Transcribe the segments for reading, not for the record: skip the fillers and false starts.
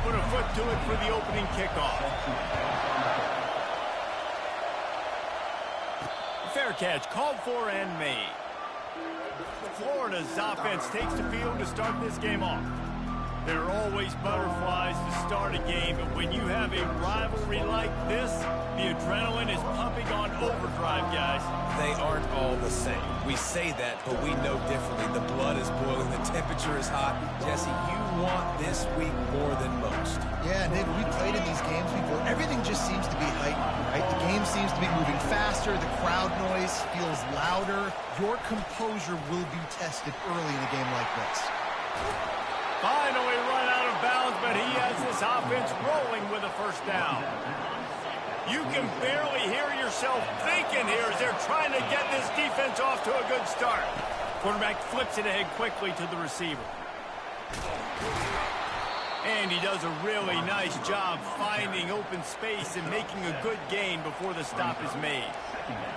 put a foot to it for the opening kickoff. Fair catch, called for and made. Florida's offense takes the field to start this game off. There are always butterflies to start a game, but when you have a rivalry like this, the adrenaline is pumping on overdrive, guys. They aren't all the same. We say that, but we know differently. The blood is boiling, the temperature is hot. Jesse, you want this week more than most. Yeah, Nick, we played in these games before. Everything just seems to be heightened, right? The game seems to be moving faster. The crowd noise feels louder. Your composure will be tested early in a game like this. Finally run out of bounds, but he has this offense rolling with a first down. You can barely hear yourself thinking here as they're trying to get this defense off to a good start. Quarterback flips it ahead quickly to the receiver. And he does a really nice job finding open space and making a good gain before the stop is made.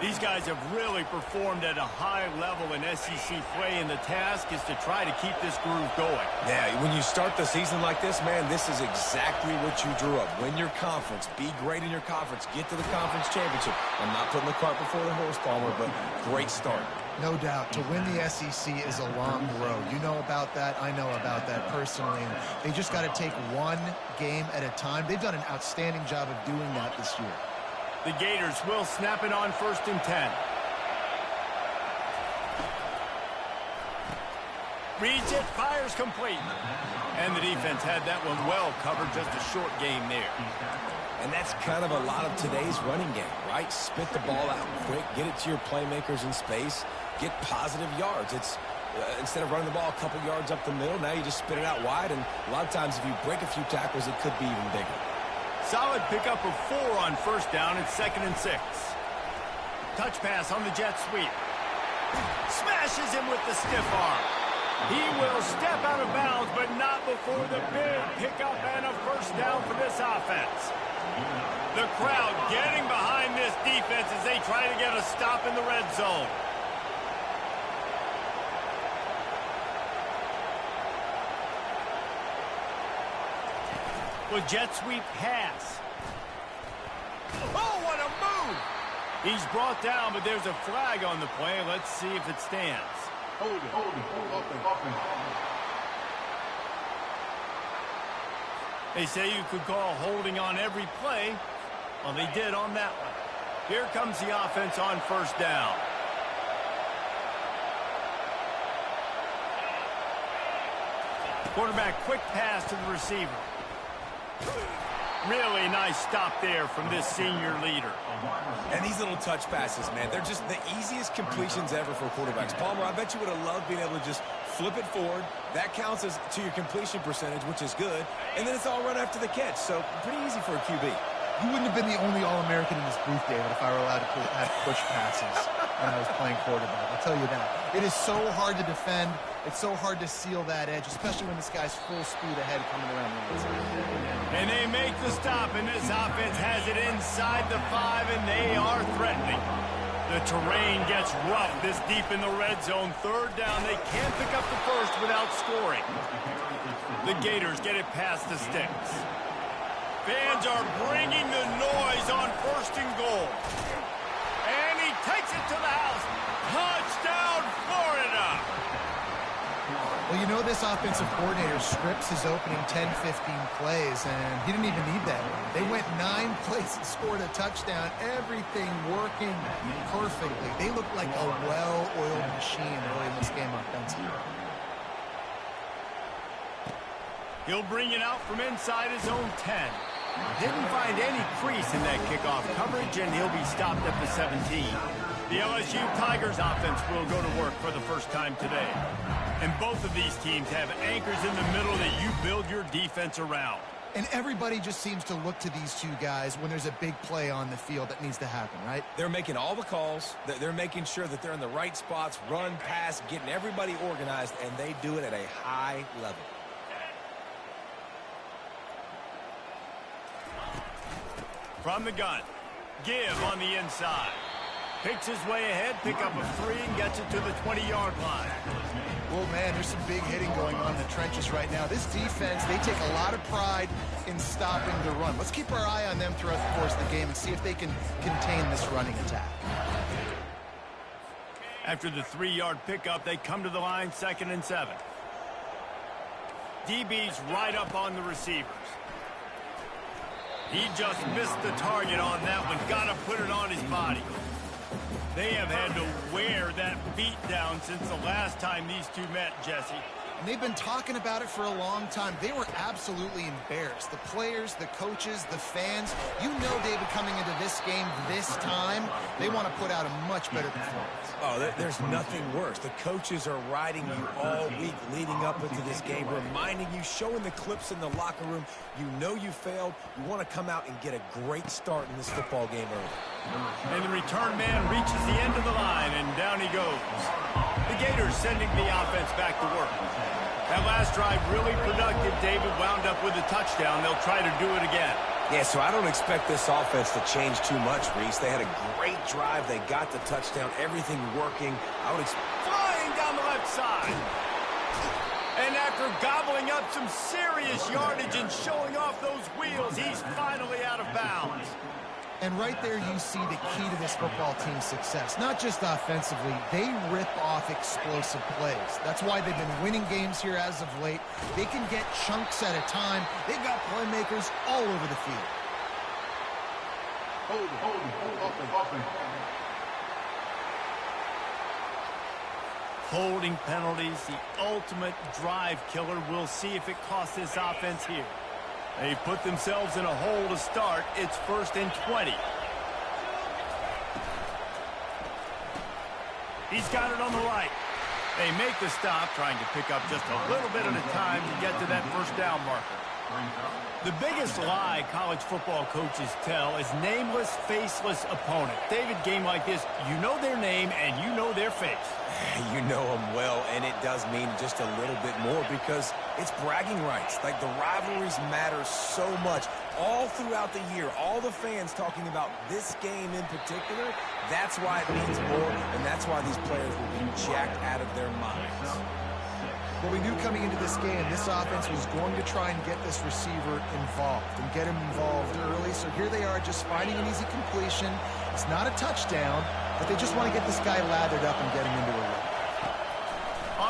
These guys have really performed at a high level in SEC play, and the task is to try to keep this groove going. Yeah, when you start the season like this, man, this is exactly what you drew up. Win your conference. Be great in your conference. Get to the conference championship. I'm not putting the cart before the horse, Palmer, but great start. No doubt. To win the SEC is a long road. You know about that. I know about that personally. And they just got to take one game at a time. They've done an outstanding job of doing that this year. The Gators will snap it on 1st and 10. Reads it, fires complete. And the defense had that one well covered, just a short game there. And that's kind of a lot of today's running game, right? Spit the ball out quick, get it to your playmakers in space, get positive yards. It's instead of running the ball a couple yards up the middle, now you just spit it out wide, and a lot of times if you break a few tackles, it could be even bigger. Solid pickup of 4 on first down. It's 2nd and 6. Touch pass on the jet sweep. Smashes him with the stiff arm. He will step out of bounds, but not before the big pickup and a first down for this offense. The crowd getting behind this defense as they try to get a stop in the red zone. With jet sweep pass. Oh, what a move! He's brought down, but there's a flag on the play. Let's see if it stands. Hold it. Open. They say you could call holding on every play. Well, they did on that one. Here comes the offense on first down. Quarterback quick pass to the receiver. Really nice stop there from this senior leader. And these little touch passes, man, they're just the easiest completions ever for quarterbacks. Palmer, I bet you would have loved being able to just flip it forward. That counts as to your completion percentage, which is good. And then it's all run after the catch, so pretty easy for a QB. You wouldn't have been the only All-American in this booth, David, if I were allowed to have push passes when I was playing quarterback. I'll tell you that. It is so hard to defend. It's so hard to seal that edge, especially when this guy's full speed ahead coming around the outside. And they make the stop, and this offense has it inside the 5, and they are threatening. The terrain gets rough this deep in the red zone. 3rd down, they can't pick up the first without scoring. The Gators get it past the sticks. Fans are bringing the noise on 1st and goal. And he takes it to the house. Touchdown, Florida! Well, you know this offensive coordinator scripts his opening 10, 15 plays, and he didn't even need that. They went 9 plays and scored a touchdown. Everything working perfectly. They look like a well-oiled machine early in this game offensively. He'll bring it out from inside his own 10. Didn't find any crease in that kickoff coverage, and he'll be stopped at the 17. The LSU Tigers offense will go to work for the first time today. And both of these teams have anchors in the middle that you build your defense around. And everybody just seems to look to these two guys when there's a big play on the field that needs to happen, right? They're making all the calls. They're making sure that they're in the right spots, run, pass, getting everybody organized, and they do it at a high level. From the gun, give on the inside. Picks his way ahead, pick up a 3, and gets it to the 20-yard line. Well, man, there's some big hitting going on in the trenches right now. This defense, they take a lot of pride in stopping the run. Let's keep our eye on them throughout the course of the game and see if they can contain this running attack. After the 3-yard pickup, they come to the line, 2nd and 7. DB's right up on the receivers. He just missed the target on that one. Got to put it on his body. They have had to wear that beat down since the last time these two met, Jesse. And they've been talking about it for a long time. They were absolutely embarrassed. The players, the coaches, the fans. You know, David, coming into this game this time, they want to put out a much better performance. Oh, there's nothing worse. The coaches are riding you all week leading up into this game, reminding you, showing the clips in the locker room. You know you failed. You want to come out and get a great start in this football game early. And the return man reaches the end of the line, and down he goes. The Gators sending the offense back to work. That last drive really productive. David wound up with a touchdown. They'll try to do it again. Yeah, so I don't expect this offense to change too much, Reese. They had a great drive. They got the touchdown. Everything working. Flying down the left side. And after gobbling up some serious yardage and showing off those wheels, he's finally out of bounds. And right there you see the key to this football team's success. Not just offensively, they rip off explosive plays. That's why they've been winning games here as of late. They can get chunks at a time. They've got playmakers all over the field. Holding penalties, the ultimate drive killer. We'll see if it costs this offense here. They put themselves in a hole to start. It's 1st and 20. He's got it on the right. They make the stop, trying to pick up just a little bit at a time to get to that 1st down marker. The biggest lie college football coaches tell is nameless, faceless opponent. David, game like this, you know their name and you know their face. You know them well, and it does mean just a little bit more because it's bragging rights. Like, the rivalries matter so much all throughout the year. All the fans talking about this game in particular, that's why it means more, and that's why these players will be jacked out of their minds. Well, we knew coming into this game, this offense was going to try and get this receiver involved and get him involved early. So here they are just finding an easy completion. It's not a touchdown, but they just want to get this guy lathered up and get him into a run.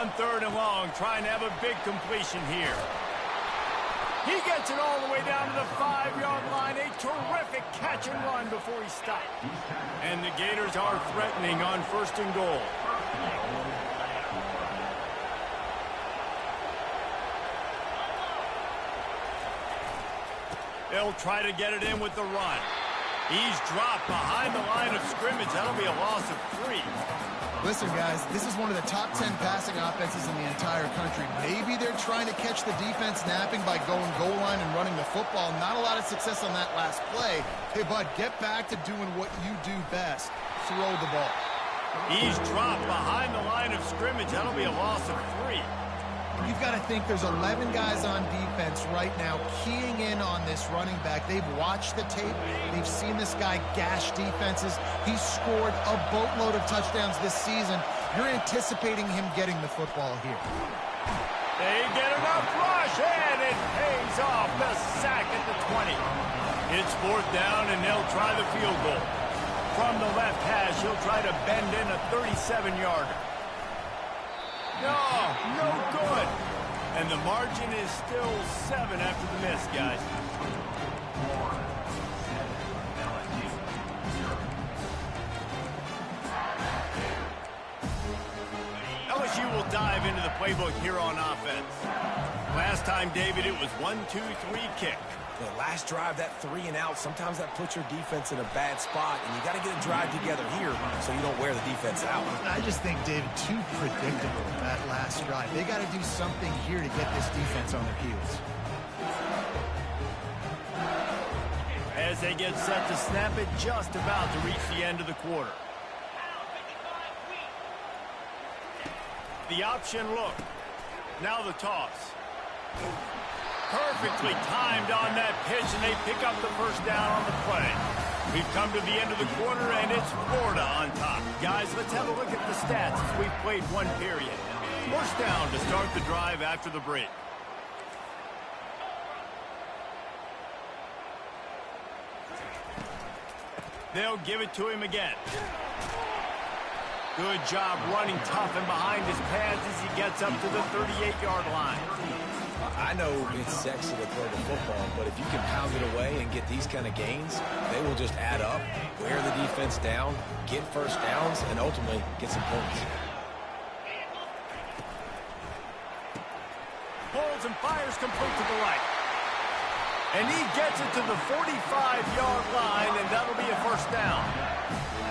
On 3rd and long, trying to have a big completion here. He gets it all the way down to the 5-yard line. A terrific catch and run before he stopped. And the Gators are threatening on 1st and goal. They'll try to get it in with the run. He's dropped behind the line of scrimmage. That'll be a loss of 3. Listen, guys, this is one of the top 10 passing offenses in the entire country. Maybe they're trying to catch the defense napping by going goal line and running the football. Not a lot of success on that last play. Hey, bud, get back to doing what you do best. Throw the ball. He's dropped behind the line of scrimmage. That'll be a loss of 3. You've got to think there's 11 guys on defense right now keying in on this running back. They've watched the tape. They've seen this guy gash defenses. He's scored a boatload of touchdowns this season. You're anticipating him getting the football here. They get enough rush, and it pays off. The sack at the 20. It's 4th down, and they'll try the field goal. From the left hash, he'll try to bend in a 37-yarder. No good. And the margin is still 7 after the miss, guys. LSU will dive into the playbook here on offense. Last time, David, it was 1-2-3 kick. The last drive, that 3 and out, sometimes that puts your defense in a bad spot, and you got to get a drive together here so you don't wear the defense out. I just think, David, too predictable, that last drive. They got to do something here to get this defense on their heels. As they get set to snap it, just about to reach the end of the quarter. The option look. Now the toss. Perfectly timed on that pitch, and they pick up the 1st down on the play. We've come to the end of the quarter, and it's Florida on top. Guys, let's have a look at the stats as we've played one period. First down to start the drive after the break. They'll give it to him again. Good job running tough and behind his pads as he gets up to the 38-yard line. I know it's sexy to throw the football, but if you can pound it away and get these kind of gains, they will just add up, wear the defense down, get first downs, and ultimately get some points. Pulls and fires complete to the right. And he gets it to the 45-yard line, and that'll be a first down.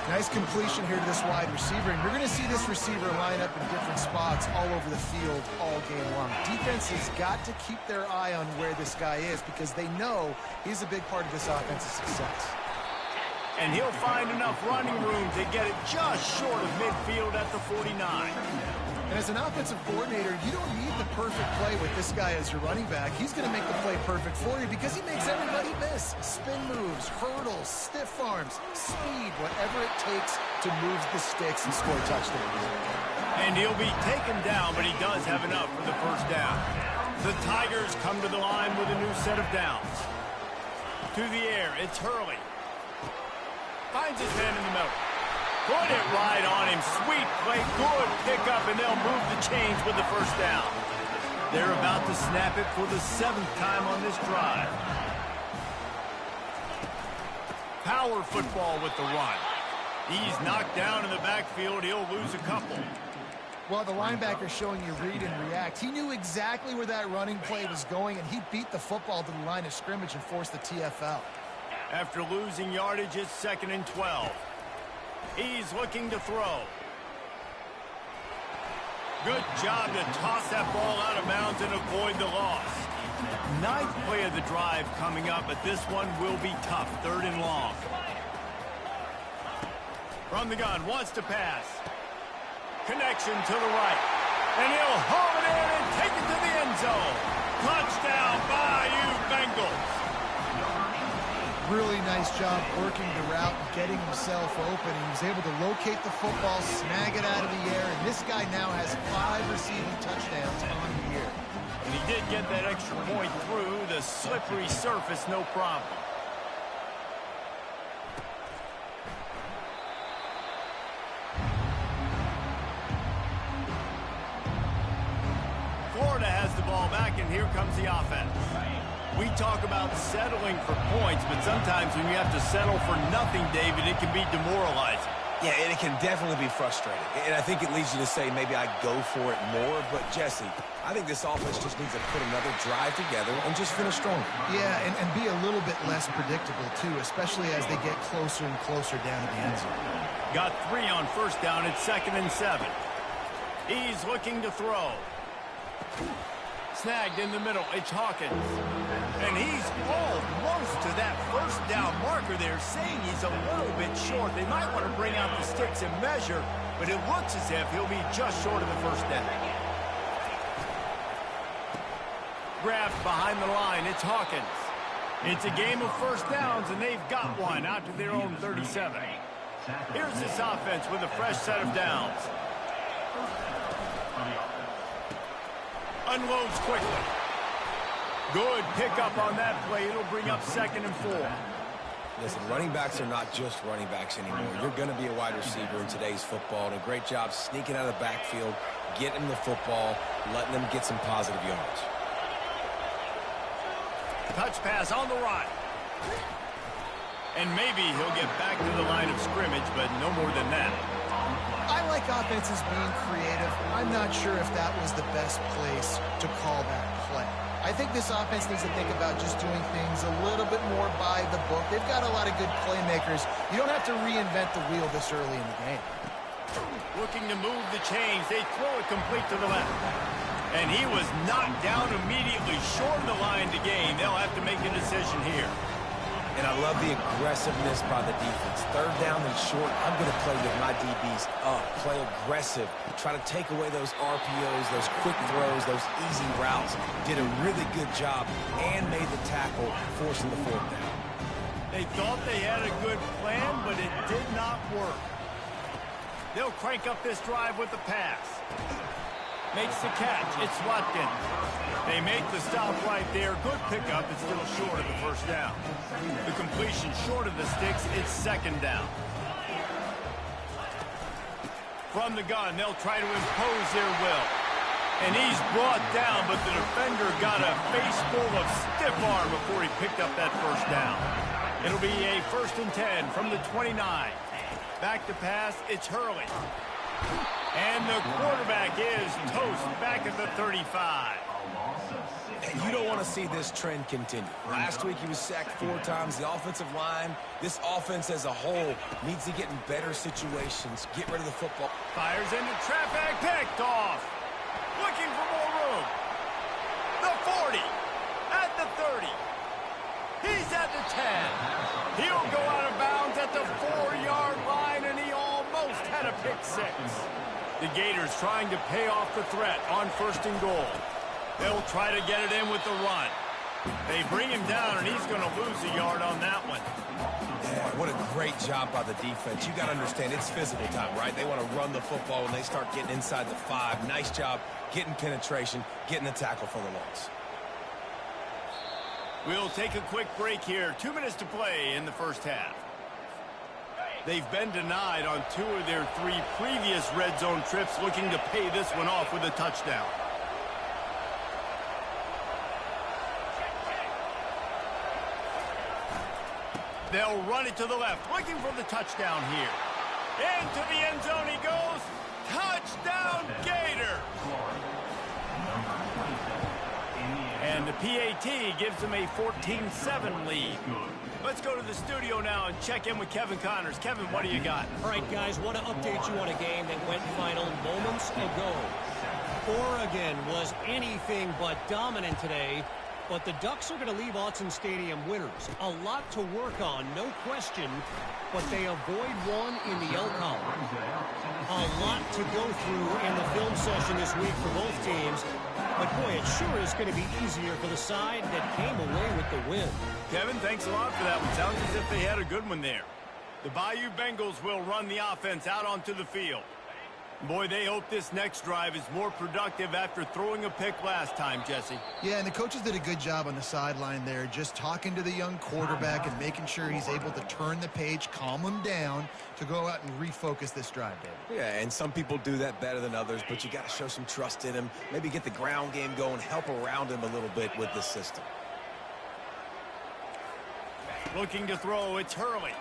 Nice completion here to this wide receiver, and you're going to see this receiver line up in different spots all over the field all game long. Defense has got to keep their eye on where this guy is because they know he's a big part of this offense's success. And he'll find enough running room to get it just short of midfield at the 49. And as an offensive coordinator, you don't need the perfect play with this guy as your running back. He's going to make the play perfect for you because he makes everybody miss. Spin moves, hurdles, stiff arms, speed, whatever it takes to move the sticks and score touchdowns. And he'll be taken down, but he does have enough for the first down. The Tigers come to the line with a new set of downs. To the air, it's Hurley. Finds his man in the middle. Put it right on him. Sweet play. Good pickup, and they'll move the chains with the first down. They're about to snap it for the 7th time on this drive. Power football with the run. He's knocked down in the backfield. He'll lose a couple. Well, the linebacker showing you read and react. He knew exactly where that running play was going, and he beat the football to the line of scrimmage and forced the TFL. After losing yardage, it's 2nd and 12. He's looking to throw. Good job to toss that ball out of bounds and avoid the loss. 9th play of the drive coming up, but this one will be tough. 3rd and long. From the gun, wants to pass. Connection to the right. And he'll haul it in and take it to the end zone. Touchdown, Bayou Bengals. Really nice job working the route and getting himself open. He was able to locate the football, snag it out of the air, and this guy now has 5 receiving touchdowns on the year. And he did get that extra point through the slippery surface, no problem. Florida has the ball back, and here comes the offense. We talk about settling for points, but sometimes when you have to settle for nothing, David, it can be demoralizing. Yeah, and it can definitely be frustrating. And I think it leads you to say maybe I go for it more. But, Jesse, I think this offense just needs to put another drive together and just finish stronger. Yeah, and be a little bit less predictable, too, especially as they get closer and closer down to the end zone. Got 3 on first down. It's 2nd and 7. He's looking to throw. Snagged in the middle. It's Hawkins. And he's almost to that first down marker there, saying he's a little bit short. They might want to bring out the sticks and measure, but it looks as if he'll be just short of the first down. Grabbed behind the line. It's Hawkins. It's a game of first downs, and they've got one out to their own 37. Here's this offense with a fresh set of downs. Unloads quickly. Good pickup on that play. It'll bring up 2nd and 4. Listen, running backs are not just running backs anymore. You're going to be a wide receiver in today's football, and a great job sneaking out of the backfield, getting them the football, letting them get some positive yards. Touch pass on the right. And maybe he'll get back to the line of scrimmage, but no more than that. I like offenses being creative. I'm not sure if that was the best place to call that play. I think this offense needs to think about just doing things a little bit more by the book. They've got a lot of good playmakers. You don't have to reinvent the wheel this early in the game. Looking to move the chains. They throw it complete to the left. And he was knocked down immediately short of the line to gain. They'll have to make a decision here. And I love the aggressiveness by the defense. 3rd down and short, I'm going to play with my DBs up, play aggressive, try to take away those RPOs, those quick throws, those easy routes. Did a really good job and made the tackle, forcing the 4th down. They thought they had a good plan, but it did not work. They'll crank up this drive with the pass. Makes the catch. It's Watkins. They make the stop right there. Good pickup. It's still short of the first down. The completion short of the sticks. It's second down. From the gun, they'll try to impose their will. And he's brought down, but the defender got a face full of stiff arm before he picked up that first down. It'll be a 1st and 10 from the 29. Back to pass, it's Hurley. And the quarterback is toast back at the 35. And you don't want to see this trend continue. Last week he was sacked 4 times. The offensive line, this offense as a whole, needs to get in better situations. Get rid of the football. Fires into traffic, picked off. Looking for more room. The 40, at the 30. He's at the 10. He'll go out of bounds at the 4-yard line, and he almost had a pick 6. The Gators trying to pay off the threat on 1st and goal. They'll try to get it in with the run. They bring him down, and he's going to lose a yard on that one. Yeah, what a great job by the defense. You got to understand, it's physical time, right? They want to run the football when they start getting inside the 5. Nice job getting penetration, getting the tackle for the loss. We'll take a quick break here. 2 minutes to play in the first half. They've been denied on 2 of their 3 previous red zone trips, looking to pay this one off with a touchdown. They'll run it to the left, looking for the touchdown here. Into the end zone he goes. Touchdown, Gator! And the PAT gives them a 14-7 lead. Let's go to the studio now and check in with Kevin Connors. Kevin, what do you got? All right, guys, want to update you on a game that went final moments ago. Oregon was anything but dominant today, but the Ducks are going to leave Autzen Stadium winners. A lot to work on, no question, but they avoid one in the L column. A lot to go through in the film session this week for both teams, but boy, it sure is going to be easier for the side that came away with the win. Kevin, thanks a lot for that one. Sounds as if they had a good one there. The Bayou Bengals will run the offense out onto the field. Boy, they hope this next drive is more productive after throwing a pick last time, Jesse. Yeah, and the coaches did a good job on the sideline there, just talking to the young quarterback and making sure he's able to turn the page, calm him down to go out and refocus this drive, David. Yeah, and some people do that better than others, but you got to show some trust in him, maybe get the ground game going, help around him a little bit with the system. Looking to throw, it's Hurley.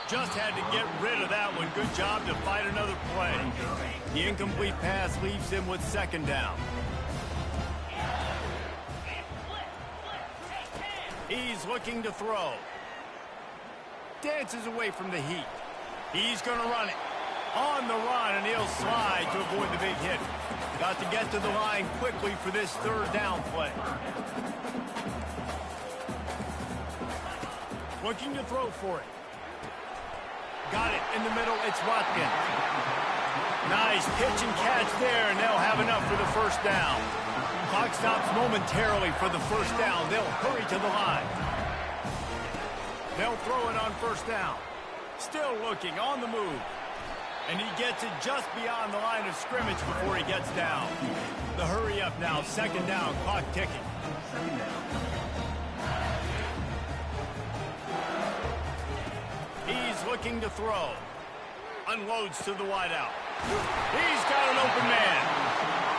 Just had to get rid of that one. Good job to fight another play. The incomplete pass leaves him with second down. He's looking to throw. Dances away from the heat. He's going to run it. On the run, and he'll slide to avoid the big hit. Got to get to the line quickly for this third down play. Looking to throw for it. Got it in the middle. It's Watkins. Nice pitch and catch there, and they'll have enough for the first down. Clock stops momentarily for the first down. They'll hurry to the line. They'll throw it on first down. Still looking on the move. And he gets it just beyond the line of scrimmage before he gets down. The hurry up now. Second down. Clock ticking. He's looking to throw. Unloads to the wideout. He's got an open man.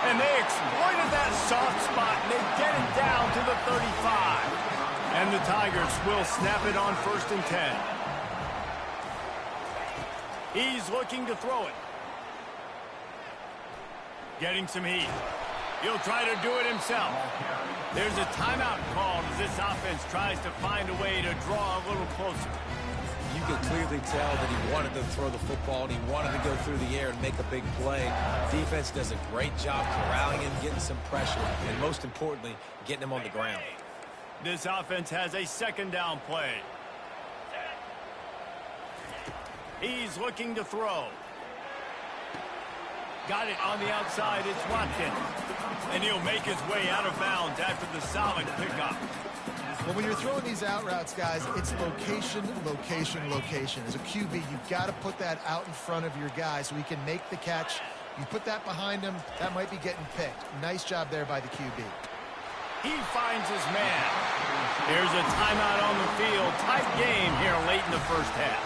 And they exploited that soft spot, and they get it down to the 35. And the Tigers will snap it on 1st and 10. He's looking to throw it. Getting some heat. He'll try to do it himself. There's a timeout called as this offense tries to find a way to draw a little closer. You could clearly tell that he wanted to throw the football and he wanted to go through the air and make a big play. Defense does a great job corralling him, getting some pressure, and most importantly, getting him on the ground. This offense has a second down play. He's looking to throw. Got it on the outside. It's Watkins. And he'll make his way out of bounds after the solid pickup. Well, when you're throwing these out routes, guys, it's location, location, location. As a QB, you've got to put that out in front of your guy so he can make the catch. You put that behind him, that might be getting picked. Nice job there by the QB. He finds his man. Here's a timeout on the field. Tight game here late in the first half.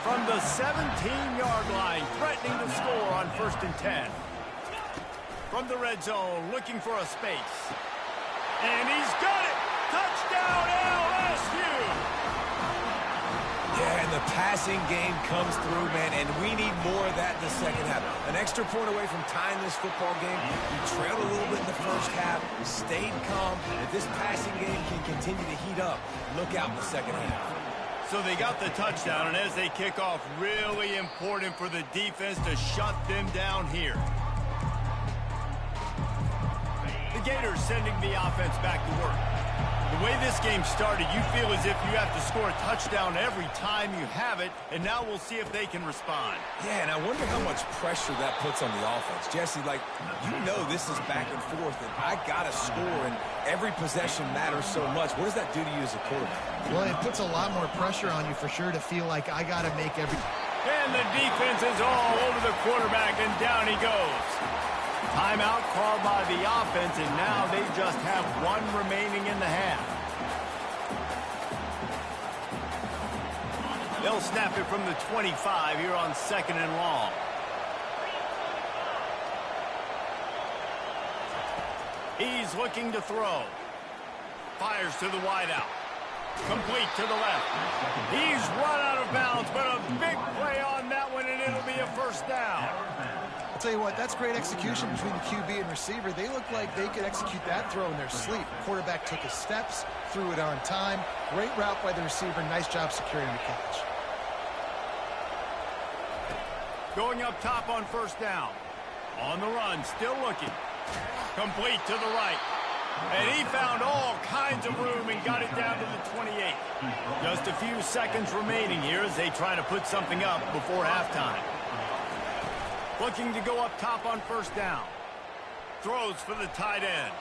From the 17-yard line, threatening to score on 1st and 10. From the red zone, looking for a space. And he's got it! Touchdown, LSU! Yeah, and the passing game comes through, man, and we need more of that in the second half. An extra point away from tying this football game. We trailed a little bit in the first half, stayed calm. If this passing game can continue to heat up, look out in the second half. So they got the touchdown, and as they kick off, really important for the defense to shut them down here. The Gators sending the offense back to work. The way this game started, you feel as if you have to score a touchdown every time you have it, and now we'll see if they can respond. Yeah, and I wonder how much pressure that puts on the offense. Jesse, like, you know this is back and forth, and I got to score, and every possession matters so much. What does that do to you as a quarterback? Well, it puts a lot more pressure on you for sure to feel like I got to make every... And the defense is all over the quarterback, and down he goes. Timeout called by the offense, and now they just have one remaining in the half. They'll snap it from the 25 here on 2nd and long. He's looking to throw. Fires to the wideout. Complete to the left. He's run out of bounds, but a big play on that one, and it'll be a 1st down. I'll tell you what, that's great execution between the QB and receiver. They look like they could execute that throw in their sleep. Quarterback took his steps, threw it on time. Great route by the receiver. Nice job securing the catch. Going up top on 1st down. On the run, still looking. Complete to the right. And he found all kinds of room and got it down to the 28. Just a few seconds remaining here as they try to put something up before halftime. Looking to go up top on 1st down. Throws for the tight end.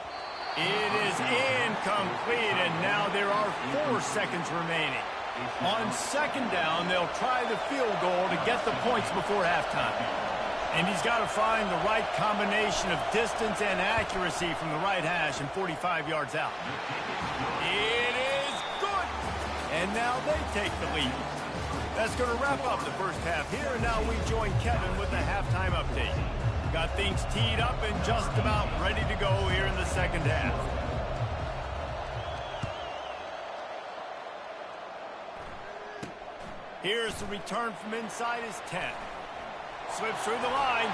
It is incomplete, and now there are 4 seconds remaining. On 2nd down, they'll try the field goal to get the points before halftime. And he's got to find the right combination of distance and accuracy from the right hash and 45 yards out. It is good! And now they take the lead. That's going to wrap up the first half here, and now we join Kevin with the halftime update. Got things teed up and just about ready to go here in the second half. Here's the return from inside his 10. Slips through the line.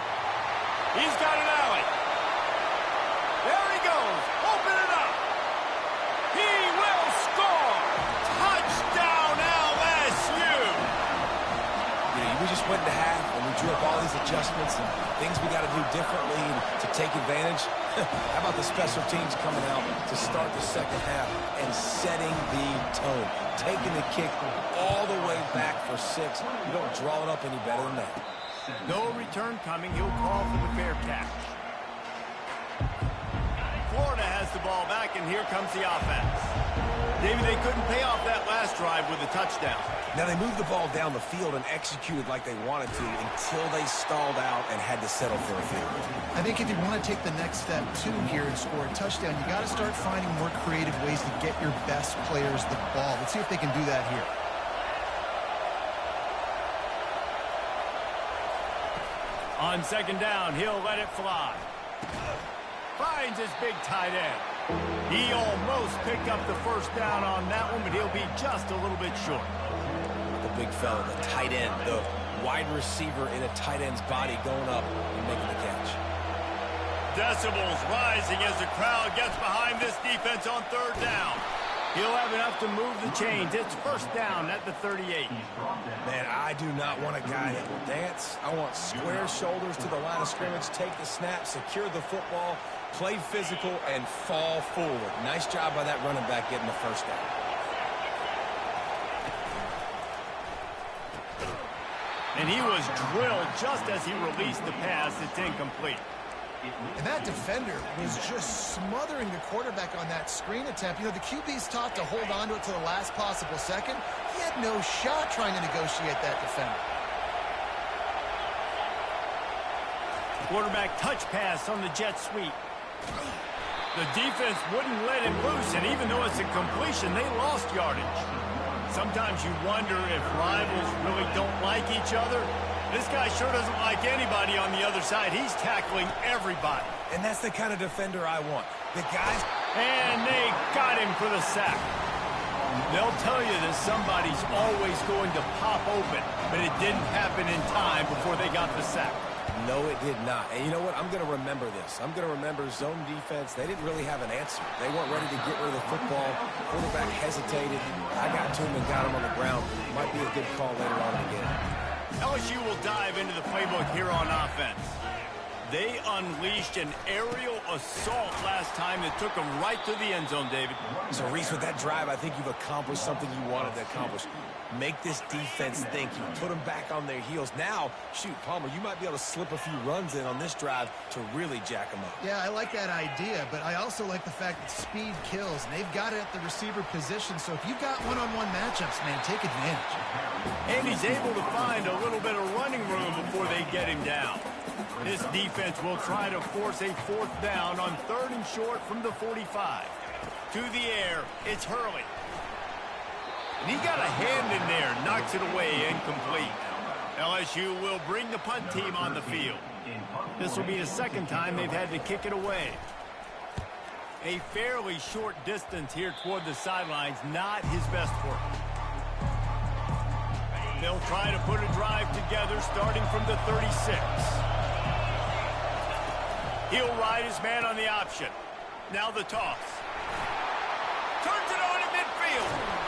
He's got an alley. There he goes. Open it up. He will score. Touchdown LSU. You know, we just went into half and we drew up all these adjustments and things we got to do differently to take advantage. How about the special teams coming out to start the second half and setting the tone, taking the kick all the way back for 6. You don't draw it up any better than that. No return coming. He'll call for the fair catch. Florida has the ball back, and here comes the offense. David, they couldn't pay off that last drive with a touchdown. Now, they moved the ball down the field and executed like they wanted to until they stalled out and had to settle for a field goal. I think if you want to take the next step, too, here and score a touchdown, you got to start finding more creative ways to get your best players the ball. Let's see if they can do that here. On 2nd down, he'll let it fly. Finds his big tight end. He almost picked up the 1st down on that one, but he'll be just a little bit short. The big fella, the tight end, the wide receiver in a tight end's body going up and making the catch. Decibels rising as the crowd gets behind this defense on 3rd down. He'll have enough to move the chains. It's 1st down at the 38. Man, I do not want a guy that will dance. I want square shoulders to the line of scrimmage, take the snap, secure the football, play physical, and fall forward. Nice job by that running back getting the 1st down. And he was drilled just as he released the pass. It's incomplete. And that defender was just smothering the quarterback on that screen attempt. You know, the QB's taught to hold on to it to the last possible second. He had no shot trying to negotiate that defender. Quarterback touch pass on the jet sweep. The defense wouldn't let it loose, and even though it's a completion, they lost yardage. Sometimes you wonder if rivals really don't like each other. This guy sure doesn't like anybody on the other side. He's tackling everybody. And that's the kind of defender I want. The guys... And they got him for the sack. They'll tell you that somebody's always going to pop open, but it didn't happen in time before they got the sack. No, it did not. And you know what? I'm going to remember this. I'm going to remember zone defense. They didn't really have an answer. They weren't ready to get rid of the football. Quarterback hesitated. I got to him and got him on the ground. Might be a good call later on in the game. LSU will dive into the playbook here on offense. They unleashed an aerial assault last time that took them right to the end zone, David. So, Reese, with that drive, I think you've accomplished something you wanted to accomplish. Make this defense think. You put them back on their heels. Now, shoot, Palmer, you might be able to slip a few runs in on this drive to really jack them up. Yeah, I like that idea, but I also like the fact that speed kills, and they've got it at the receiver position. So if you've got one-on-one matchups, man, take advantage. And he's able to find a little bit of running room before they get him down. This defense will try to force a fourth down on 3rd and short from the 45. To the air, it's Hurley. And he got a hand in there, knocks it away, incomplete. LSU will bring the punt team on the field. This will be the second time they've had to kick it away. A fairly short distance here toward the sidelines, not his best work. They'll try to put a drive together starting from the 36. He'll ride his man on the option. Now the toss. Turns it on in midfield.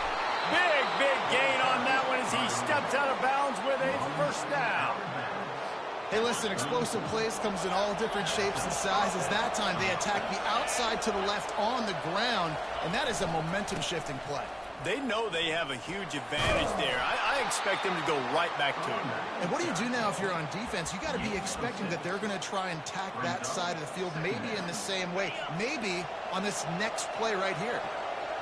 Big gain on that one as he steps out of bounds with a first down. Hey, listen, explosive plays comes in all different shapes and sizes. That time they attack the outside to the left on the ground, and that is a momentum-shifting play. They know they have a huge advantage there. I expect them to go right back to it. And what do you do now if you're on defense? You got to be expecting that they're going to try and tack that side of the field, maybe in the same way, maybe on this next play right here.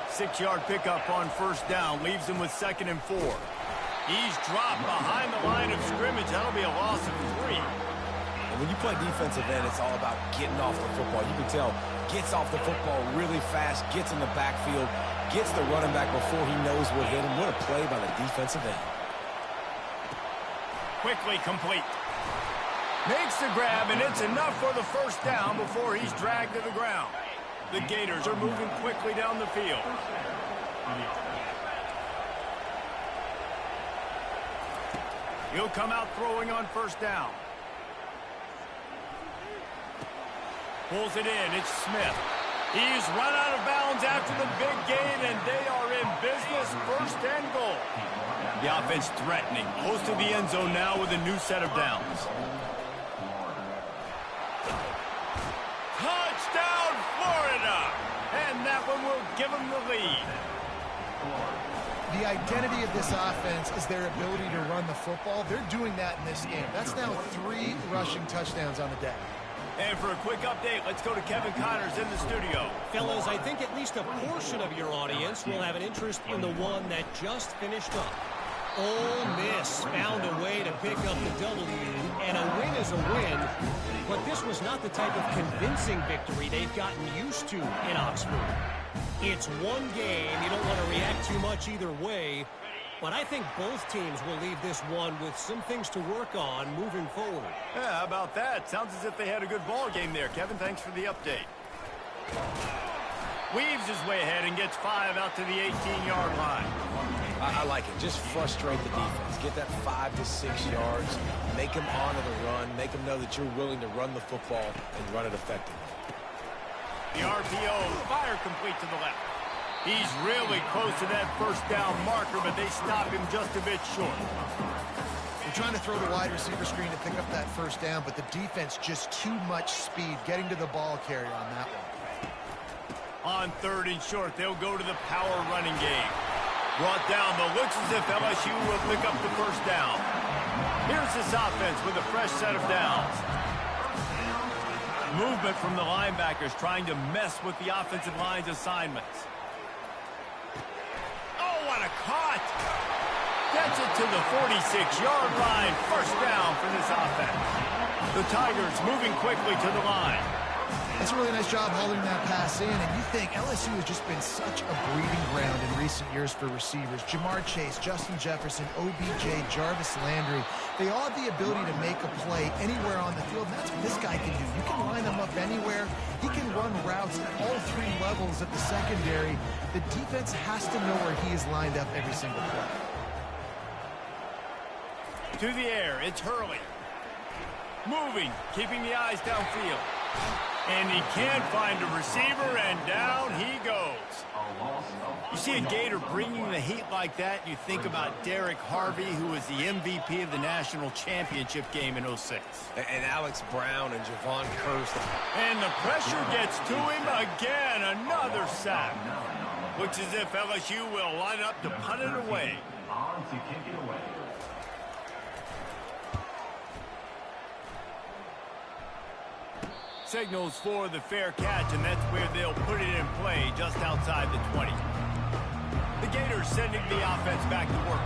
6-yard pickup on first down leaves him with 2nd and 4. He's dropped behind the line of scrimmage. That'll be a loss of 3. And when you play defensive end, it's all about getting off the football. You can tell, gets off the football really fast, gets in the backfield, gets the running back before he knows what hit him. What a play by the defensive end. Quickly complete. Makes the grab, and it's enough for the first down before he's dragged to the ground. The Gators are moving quickly down the field. He'll come out throwing on first down. Pulls it in. It's Smith. He's run out of bounds after the big gain, and they are in business, 1st and goal. The offense threatening. Close to the end zone now with a new set of downs. Touchdown, Florida! And that one will give them the lead. The identity of this offense is their ability to run the football. They're doing that in this game. That's now 3 rushing touchdowns on the day. And for a quick update, let's go to Kevin Connors in the studio. Fellas, I think at least a portion of your audience will have an interest in the one that just finished up. Ole Miss found a way to pick up the W, and a win is a win, but this was not the type of convincing victory they've gotten used to in Oxford. It's one game. You don't want to react too much either way, but I think both teams will leave this one with some things to work on moving forward. Yeah, how about that? Sounds as if they had a good ball game there. Kevin, thanks for the update. Weaves his way ahead and gets 5 out to the 18-yard line. I like it. Just frustrate the defense. Get that 5 to 6 yards. Make them honor the run. Make them know that you're willing to run the football and run it effectively. The RPO, fire complete to the left. He's really close to that first down marker, but they stop him just a bit short. They're trying to throw the wide receiver screen to pick up that first down, but the defense just too much speed getting to the ball carrier on that one. On 3rd and short, they'll go to the power running game. Brought down, but looks as if LSU will pick up the first down. Here's this offense with a fresh set of downs. Movement from the linebackers trying to mess with the offensive line's assignments. Oh, what a cut! Gets it to the 46-yard line. First down for this offense. The Tigers moving quickly to the line. That's a really nice job holding that pass in, and you think LSU has just been such a breeding ground in recent years for receivers. Jamar Chase, Justin Jefferson, OBJ, Jarvis Landry, they all have the ability to make a play anywhere on the field, and that's what this guy can do. You can line him up anywhere. He can run routes at all three levels of the secondary. The defense has to know where he is lined up every single play. To the air, it's Hurley. Moving, keeping the eyes downfield. And he can't find a receiver, and down he goes. You see a Gator bringing the heat like that, you think about Derek Harvey, who was the MVP of the national championship game in '06. And Alex Brown and Javon Curse. And the pressure gets to him again, another sack. Looks as if LSU will line up to punt it away. On to kick it away. Signals for the fair catch, and that's where they'll put it in play, just outside the 20. The Gators sending the offense back to work.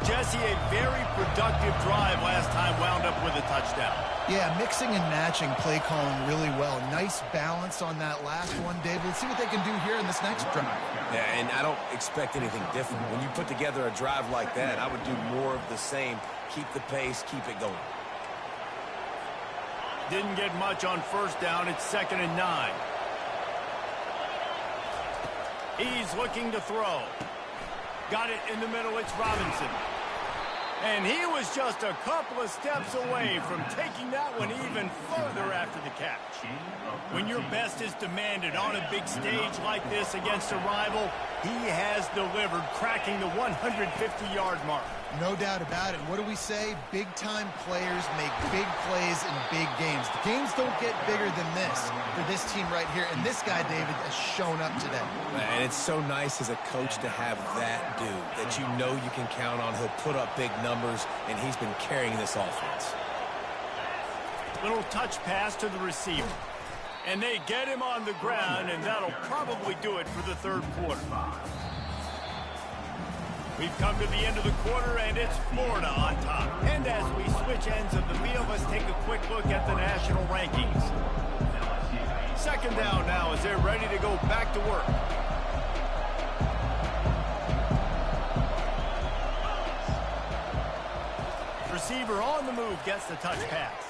Jesse, a very productive drive last time, wound up with a touchdown. Yeah, mixing and matching play calling really well. Nice balance on that last one, David. Let's see what they can do here in this next drive. Yeah, and I don't expect anything different. When you put together a drive like that, I would do more of the same. Keep the pace, keep it going. Didn't get much on first down. It's 2nd and 9. He's looking to throw. Got it in the middle. It's Robinson. And he was just a couple of steps away from taking that one even further after the catch. When your best is demanded on a big stage like this against a rival, he has delivered, cracking the 150-yard mark. No doubt about it. What do we say? Big-time players make big plays in big games. The games don't get bigger than this for this team right here. And this guy, David, has shown up today. And it's so nice as a coach to have that dude that you know you can count on. He'll put up big numbers, and he's been carrying this offense. Little touch pass to the receiver. And they get him on the ground, and that'll probably do it for the third quarter. We've come to the end of the quarter, and it's Florida on top. And as we switch ends of the field, let's take a quick look at the national rankings. 2nd down now as they're ready to go back to work. Receiver on the move gets the touch pass.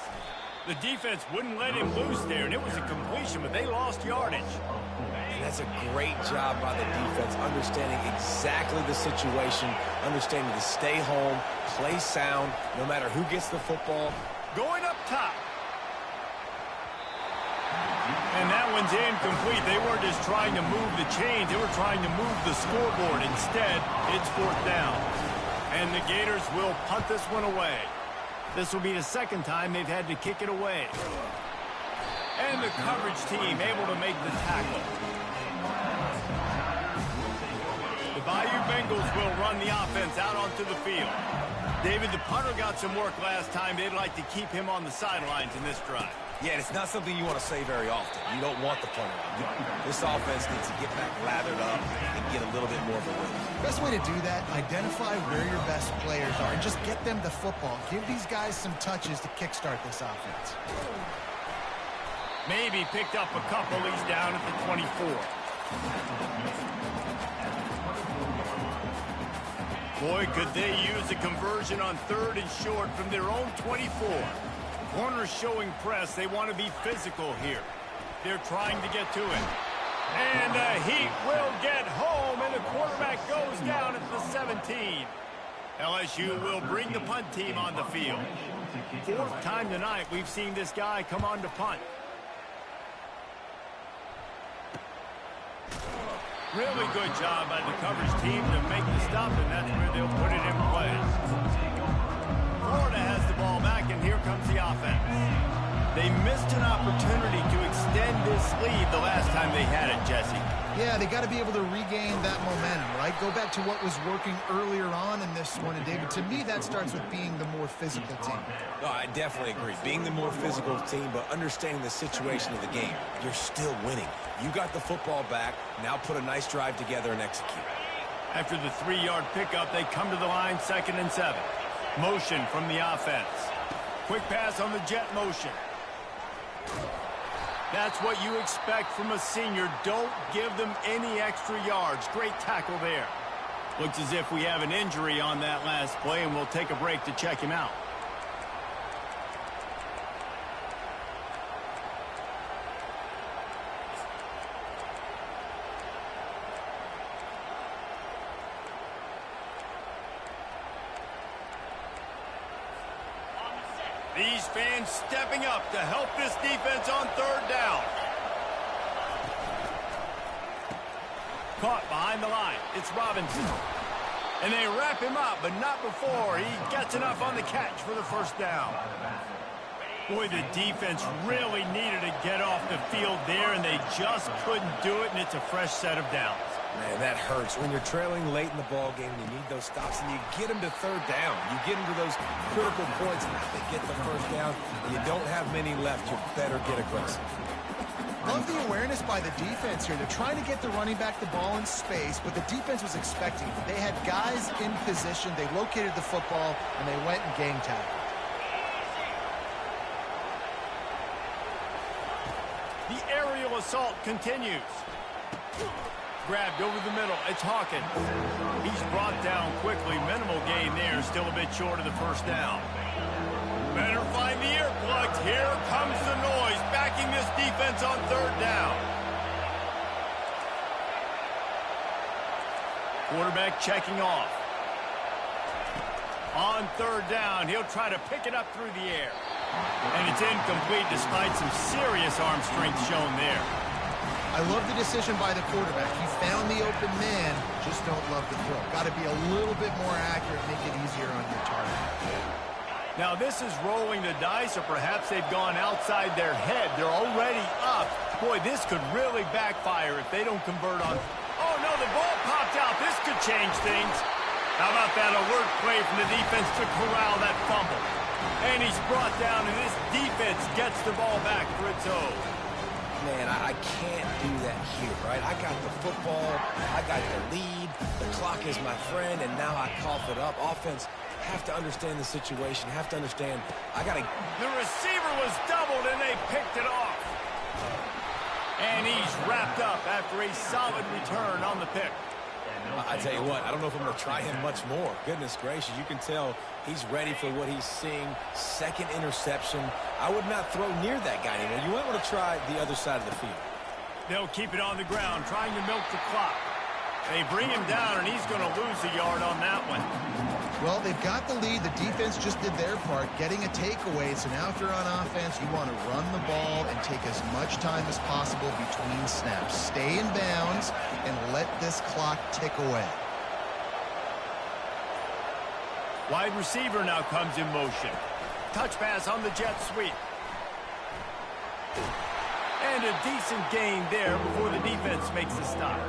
The defense wouldn't let him loose there, and it was a completion, but they lost yardage. And that's a great job by the defense, understanding exactly the situation, understanding to stay home, play sound, no matter who gets the football. Going up top. And that one's incomplete. They weren't just trying to move the chains. They were trying to move the scoreboard. Instead, it's 4th down. And the Gators will punt this one away. This will be the 2nd time they've had to kick it away. And the coverage team able to make the tackle. The Bayou Bengals will run the offense out onto the field. David, the punter got some work last time. They'd like to keep him on the sidelines in this drive. Yeah, it's not something you want to say very often. You don't want the punter out. This offense needs to get back lathered up and get a little bit more of a rhythm. Best way to do that, identify where your best players are and just get them the football. Give these guys some touches to kickstart this offense. Maybe picked up a couple. He's down at the 24. Boy, could they use a conversion on 3rd and short from their own 24. Corners showing press. They want to be physical here. They're trying to get to it. And the Heat will get home, and the quarterback goes down at the 17. LSU will bring the punt team on the field. 4th time tonight we've seen this guy come on to punt. Really good job by the coverage team to make the stop, and that's where they'll put it in play. Florida has the ball back, and here comes the offense. They missed an opportunity to extend this lead the last time they had it, Jesse. Yeah, they got to be able to regain that momentum, right? I go back to what was working earlier on in this one, and David, to me, that starts with being the more physical team. No, I definitely agree. Being the more physical team, but understanding the situation of the game. You're still winning. You got the football back. Now put a nice drive together and execute. After the 3-yard pickup, they come to the line, 2nd and 7. Motion from the offense. Quick pass on the jet motion. That's what you expect from a senior. Don't give them any extra yards. Great tackle there. Looks as if we have an injury on that last play, and we'll take a break to check him out. These fans stepping up to help this defense on 3rd down. Caught behind the line. It's Robinson. And they wrap him up, but not before he gets enough on the catch for the 1st down. Boy, the defense really needed to get off the field there, and they just couldn't do it, and it's a fresh set of downs. Man, that hurts. When you're trailing late in the ball game, you need those stops, and you get them to 3rd down. You get them to those critical points, and they get the 1st down. You don't have many left. You better get aggressive. Love the awareness by the defense here. They're trying to get the running back the ball in space, but the defense was expecting it. They had guys in position. They located the football, and they went and gang tackled. The aerial assault continues. Grabbed over the middle. It's Hawkins. He's brought down quickly. Minimal gain there. Still a bit short of the 1st down. Better find the earplugs. Here comes the noise. Backing this defense on 3rd down. Quarterback checking off. On 3rd down, he'll try to pick it up through the air. And it's incomplete despite some serious arm strength shown there. I love the decision by the quarterback. He found the open man, just don't love the throw. Got to be a little bit more accurate, make it easier on your target. Now this is rolling the dice, or perhaps they've gone outside their head. They're already up. Boy, this could really backfire if they don't convert on. Oh no, the ball popped out. This could change things. How about that alert play from the defense to corral that fumble? And he's brought down, and this defense gets the ball back for its own. Man, I can't do that here, right? I got the football, I got the lead, the clock is my friend, and now I cough it up. Offense, have to understand the situation, have to understand, I got to... The receiver was doubled, and they picked it off. And he's wrapped up after a solid return on the pick. I tell you what, I don't know if I'm going to try him much more. Goodness gracious, you can tell he's ready for what he's seeing. 2nd interception. I would not throw near that guy anymore. You might want to try the other side of the field. They'll keep it on the ground, trying to milk the clock. They bring him down, and he's going to lose a yard on that one. Well, they've got the lead. The defense just did their part, getting a takeaway. So now if you're on offense, you want to run the ball and take as much time as possible between snaps. Stay in bounds and let this clock tick away. Wide receiver now comes in motion. Touch pass on the jet sweep. And a decent gain there before the defense makes the stop.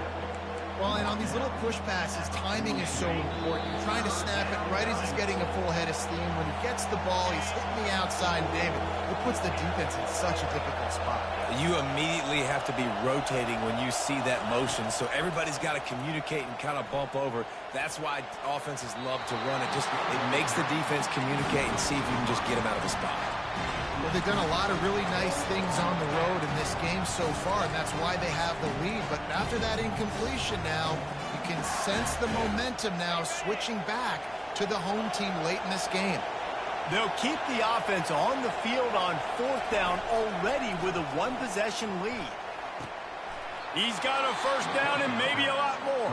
Well, and on these little push passes, timing is so important. You're trying to snap it right as he's getting a full head of steam. When he gets the ball, he's hitting the outside, David. It puts the defense in such a difficult spot. You immediately have to be rotating when you see that motion, so everybody's got to communicate and kind of bump over. That's why offenses love to run it. It makes the defense communicate and see if you can just get him out of the spot. Well, they've done a lot of really nice things on the road in this game so far, and that's why they have the lead. But after that incompletion now, you can sense the momentum now switching back to the home team late in this game. They'll keep the offense on the field on 4th down already with a 1-possession lead. He's got a 1st down and maybe a lot more.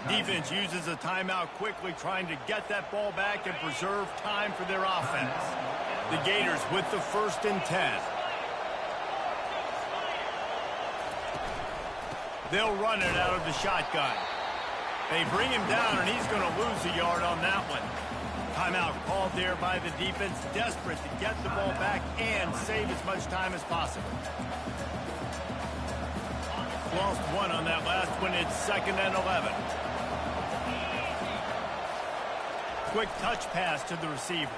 Defense uses a timeout quickly, trying to get that ball back and preserve time for their offense. The Gators with the 1st and 10. They'll run it out of the shotgun. They bring him down, and he's going to lose a yard on that one. Timeout called there by the defense, desperate to get the ball back and save as much time as possible. Lost one on that last one. It's 2nd and 11. quick touch pass to the receiver.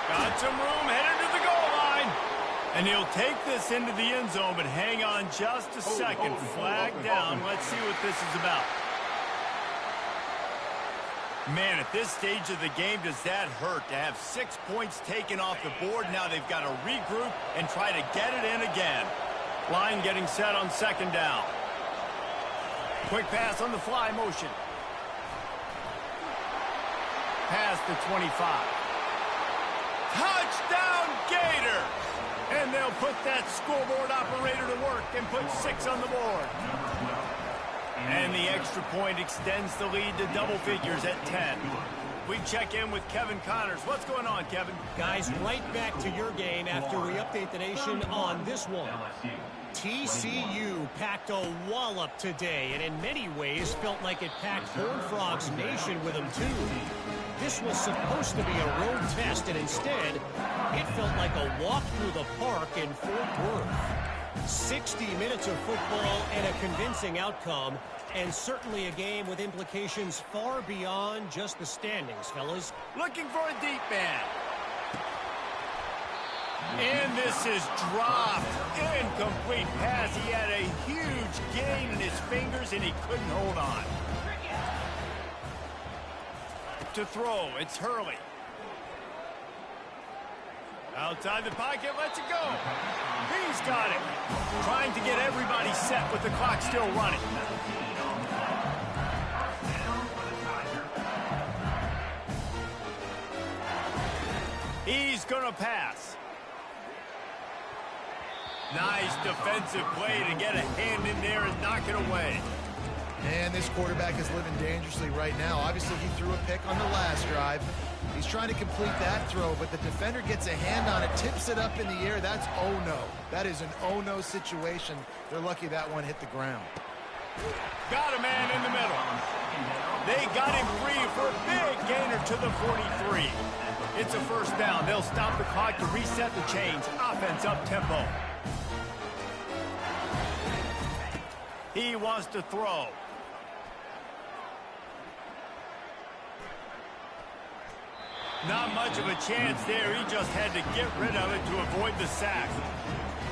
Got some room, headed to the goal line. And he'll take this into the end zone, but hang on just a second. Flag down. Let's see what this is about. Man, at this stage of the game, does that hurt to have 6 points taken off the board? Now they've got to regroup and try to get it in again. Line getting set on second down. Quick pass on the fly motion. Past the 25. Touchdown Gators! And they'll put that scoreboard operator to work and put 6 on the board. And the extra point extends the lead to double figures at 10. We check in with Kevin Connors. What's going on, Kevin? Guys, right back to your game after we update the nation on this one. TCU packed a wallop today, and in many ways felt like it packed Horned Frogs Nation with them, too. This was supposed to be a road test, and instead, it felt like a walk through the park in Fort Worth. 60 minutes of football and a convincing outcome, and certainly a game with implications far beyond just the standings, fellas. Looking for a deep man. And this is dropped. Incomplete pass. He had a huge gain in his fingers, and he couldn't hold on. To throw, it's Hurley. Outside the pocket, lets it go. He's got it. Trying to get everybody set with the clock still running. He's going to pass. Nice defensive play to get a hand in there and knock it away. And this quarterback is living dangerously right now. Obviously, he threw a pick on the last drive. He's trying to complete that throw, but the defender gets a hand on it, tips it up in the air. That's oh-no. That is an oh-no situation. They're lucky that one hit the ground. Got a man in the middle. They got him free for a big gainer to the 43. It's a first down. They'll stop the clock to reset the chains. Offense up-tempo. He wants to throw. Not much of a chance there. He just had to get rid of it to avoid the sack.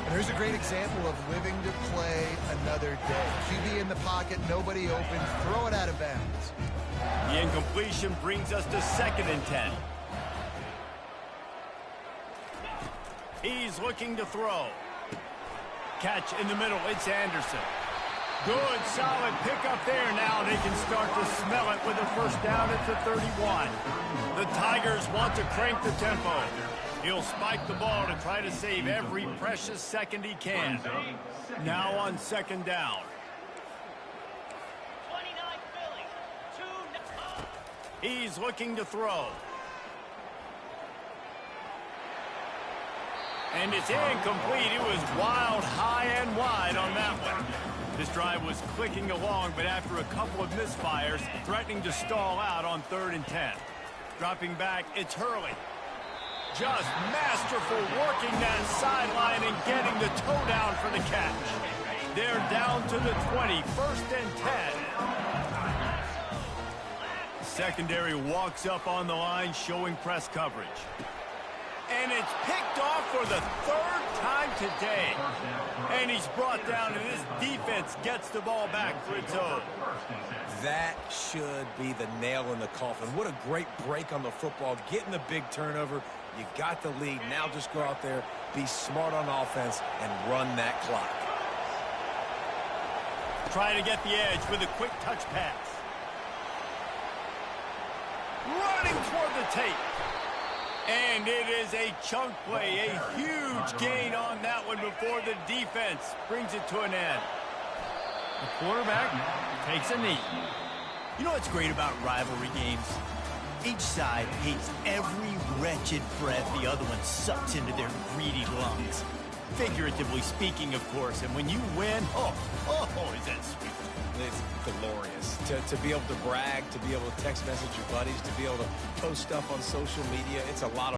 And here's a great example of living to play another day. QB in the pocket, nobody open, throw it out of bounds. The incompletion brings us to 2nd and 10. He's looking to throw. Catch in the middle, it's Anderson. Good, solid pickup there. Now they can start to smell it with a first down at the 31. The Tigers want to crank the tempo. He'll spike the ball to try to save every precious second he can. Now on 2nd down. He's looking to throw. And it's incomplete. It was wild, high and wide on that one. This drive was clicking along, but after a couple of misfires, threatening to stall out on 3rd and 10. Dropping back, it's Hurley. Just masterful working that sideline and getting the toe down for the catch. They're down to the 20, 1st and 10. Secondary walks up on the line, showing press coverage. And it's picked off for the 3rd time today. And he's brought down, and this defense gets the ball back for its own. That should be the nail in the coffin. What a great break on the football. Getting the big turnover. You got the lead. Now just go out there, be smart on offense, and run that clock. Trying to get the edge with a quick touch pass. Running toward the tape. And it is a chunk play, a huge gain on that one before the defense brings it to an end. The quarterback takes a knee. You know what's great about rivalry games? Each side hates every wretched breath the other one sucks into their greedy lungs. Figuratively speaking, of course. And when you win, oh, is that sweet. It's glorious. To be able to brag, to be able to text message your buddies, to be able to post stuff on social media, it's a lot of